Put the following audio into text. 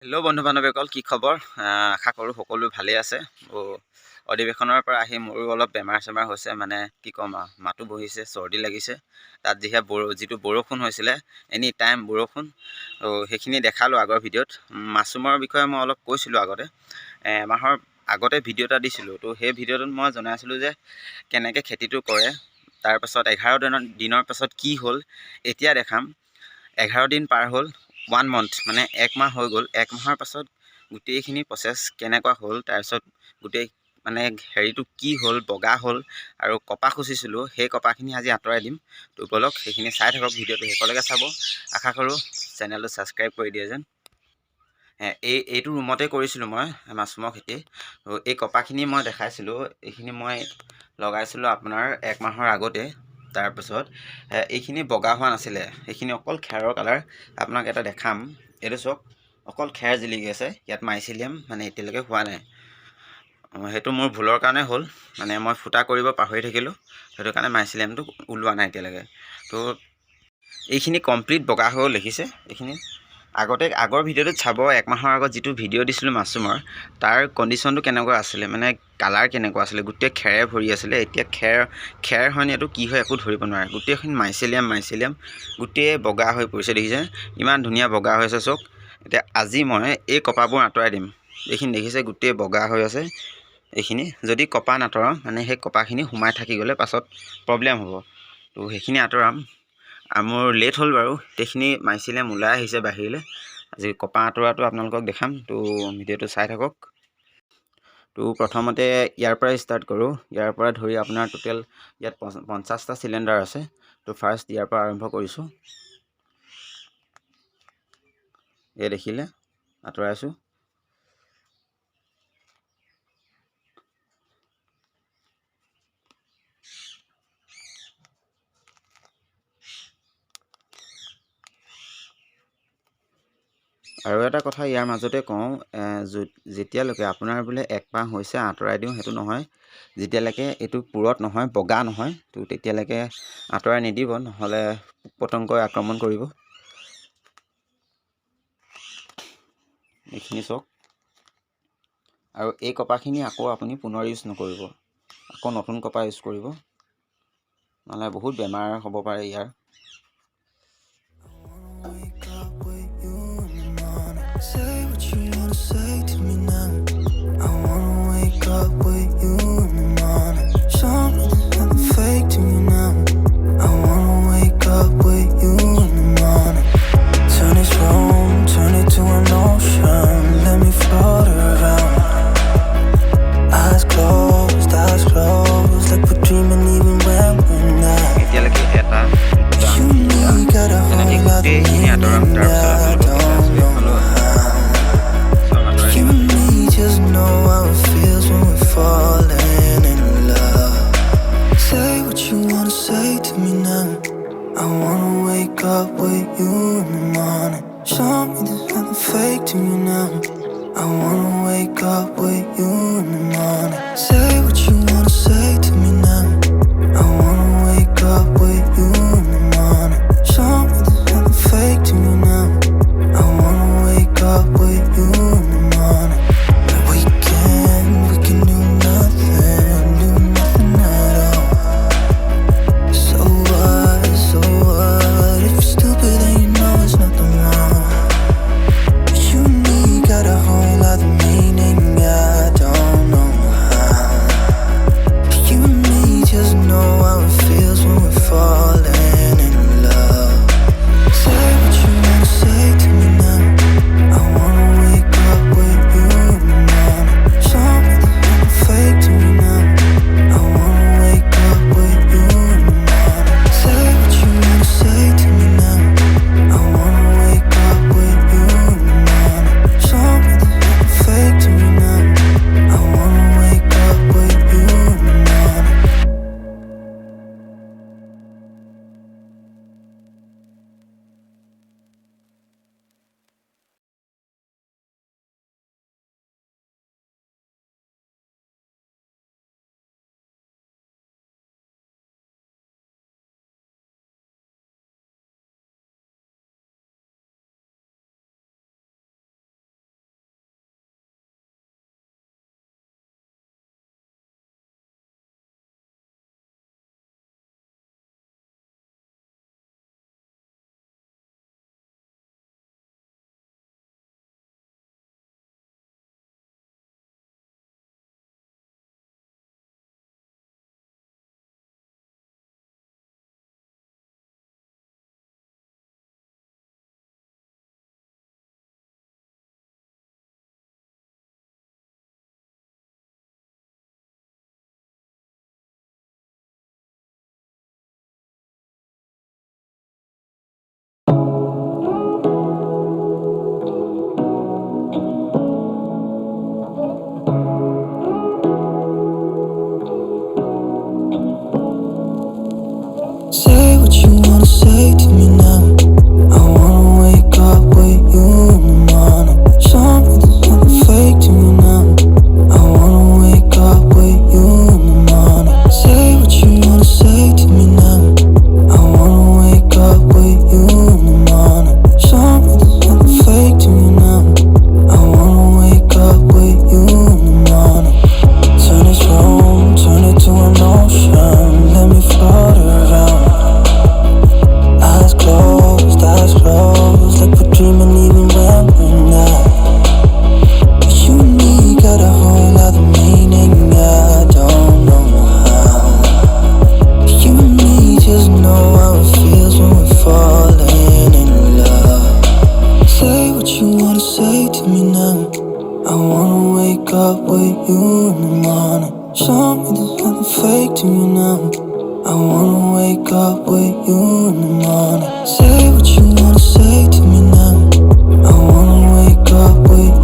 Hello' বন্ধু বান্ধৱীসকল, কি খবৰ? আশা কৰোঁ সকলো ভালেই আছে। অধিৱেশনৰ পৰা আহি মোৰো অলপ বেমাৰ হৈছে, মানে কি ক'ম আৰু, মাতো বহিছে, চৰ্দি লাগিছে। তাত যিটো বৰষুণ হৈছিলে, এনি টাইম বৰষুণ, সেইখিনি দেখালোঁ আগৰ ভিডিঅ'ত। মাছৰুমৰ বিষয়ে মই অলপ কৈছিলোঁ আগতে, এমাহৰ আগতে ভিডিঅ' এটা দিছিলোঁ। তো সেই ভিডিঅ'টোত মই জনাইছিলোঁ যে কেনেকৈ খেতিটো কৰে, তাৰপাছত 11 দিনৰ পাছত কি হ'ল এতিয়া দেখাম। 11 দিন পাৰ হ'ল, 1 month, মানে 1 মাহ হৈ গ'ল। 1 মাহৰ পাছত গোটেইখিনি প্ৰচেছ কেনেকুৱা হ'ল, তাৰপিছত গোটেই মানে হেৰিটো কি হ'ল, বগা হ'ল আৰু কপাহ খুচিছিলোঁ, সেই কপাহখিনি আজি আঁতৰাই দিম। তো বলক সেইখিনি চাই থাকক, ভিডিঅ'টো শেষলৈকে চাব। আশা কৰোঁ চেনেলটো ছাবস্ক্ৰাইব কৰি দিয়ে যেন। এইটো ৰুমতে কৰিছিলোঁ মই মাছৰুমৰ খেতি। এই কপাহখিনি মই দেখাইছিলোঁ, এইখিনি মই লগাইছিলোঁ আপোনাৰ 1 মাহৰ আগতে। তাৰপিছত এইখিনি বগা হোৱা নাছিলে, এইখিনি অকল খেৰৰ কালাৰ। আপোনাক এটা দেখাম, এইটো চাওক, অকল খেৰ জিলিকি আছে। ইয়াত মাইচিলিয়াম মানে এতিয়ালৈকে হোৱা নাই। সেইটো মোৰ ভুলৰ কাৰণে হ'ল, মানে মই ফুটা কৰিব পাহৰি থাকিলোঁ, সেইটো কাৰণে মাইচিলিয়ামটো ওলোৱা নাই এতিয়ালৈকে। তো এইখিনি কমপ্লিট বগা হৈ দেখিছে। এইখিনি আগৰ ভিডিঅ'টোত চাব, 1 মাহৰ আগত যিটো ভিডিঅ' দিছিলোঁ মাছৰুমৰ, তাৰ কণ্ডিশ্যনটো কেনেকুৱা আছিলে, মানে কালাৰ কেনেকুৱা আছিলে, গোটেই খেৰে ভৰি আছিলে। এতিয়া খেৰ হয়নে এইটো কি হয় একো ধৰিব নোৱাৰে, গোটেইখিনি মাইচিলিয়াম গোটেই বগা হৈ পৰিছে। দেখিছে ইমান ধুনীয়া বগা হৈ আছে চাওক। এতিয়া আজি মই এই কপাহবোৰ আঁতৰাই দিম। এইখিনি দেখিছে গোটেই বগা হৈ আছে। এইখিনি যদি কপাহ নাতৰাওঁ, মানে সেই কপাহখিনি সোমাই থাকি গ'লে পাছত প্ৰব্লেম হ'ব। তো সেইখিনি আঁতৰাম। মোৰ লেট হ'ল বাৰু, গোটেইখিনি মাইচিলিয়াম ওলাই আহিছে বাহিৰলৈ। আজি কপাহ আঁতৰোৱাটো আপোনালোকক দেখাম, তো ভিডিঅ'টো চাই থাকক। তো প্ৰথমতে ইয়াৰ পৰাই ষ্টাৰ্ট কৰোঁ। ইয়াৰ পৰা ধৰি আপোনাৰ টোটেল ইয়াত 50টা চিলিণ্ডাৰ আছে। তো ফাৰ্ষ্ট ইয়াৰ পৰা আৰম্ভ কৰিছোঁ। এই দেখিলে আঁতৰাইছোঁ। আৰু এটা কথা ইয়াৰ মাজতে কওঁ, যেতিয়ালৈকে আপোনাৰ বোলে 1 মাহ হৈছে আঁতৰাই দিওঁ, সেইটো নহয়। যেতিয়ালৈকে এইটো পুৰত নহয়, বগা নহয়, তো তেতিয়ালৈকে আঁতৰাই নিদিব, নহ'লে পোক পতংগই আক্ৰমণ কৰিব। এইখিনি চাওক। আৰু এই কপাহখিনি আকৌ আপুনি পুনৰ ইউজ নকৰিব, আকৌ নতুন কপাহ ইউজ কৰিব, নহ'লে বহুত বেমাৰ হ'ব পাৰে ইয়াৰ। Say what you wanna say to me now. I wanna wake up with you in the morning. Show me there's nothing fake to me now. I wanna wake up with you in the morning. Turn this room, turn it to an ocean. Let me float around. Eyes closed, like we're dreaming even when we're not. You and me got a whole lot of meaning. I don't know how. You and me just know how it feels when we're falling in love. Say what you wanna say to me now. I wanna wake up with you in the morning. Show me there's nothing fake to me now. I wanna wake up with you in the morning. Say what you wanna say to me now. I wanna wake up with you in the morning. Show me there's nothing fake to me now. I wanna wake up with you in the morning. We can do nothing at all. So what, if you're stupid then you know there's nothing wrong. You and me got a whole other meaning, I don't know how. You and me just know how it me now. I wanna wake up with you in the morning. Show me there's nothing fake to me now. I wanna wake up with you in the morning. Say what you wanna say to me now. I wanna wake up with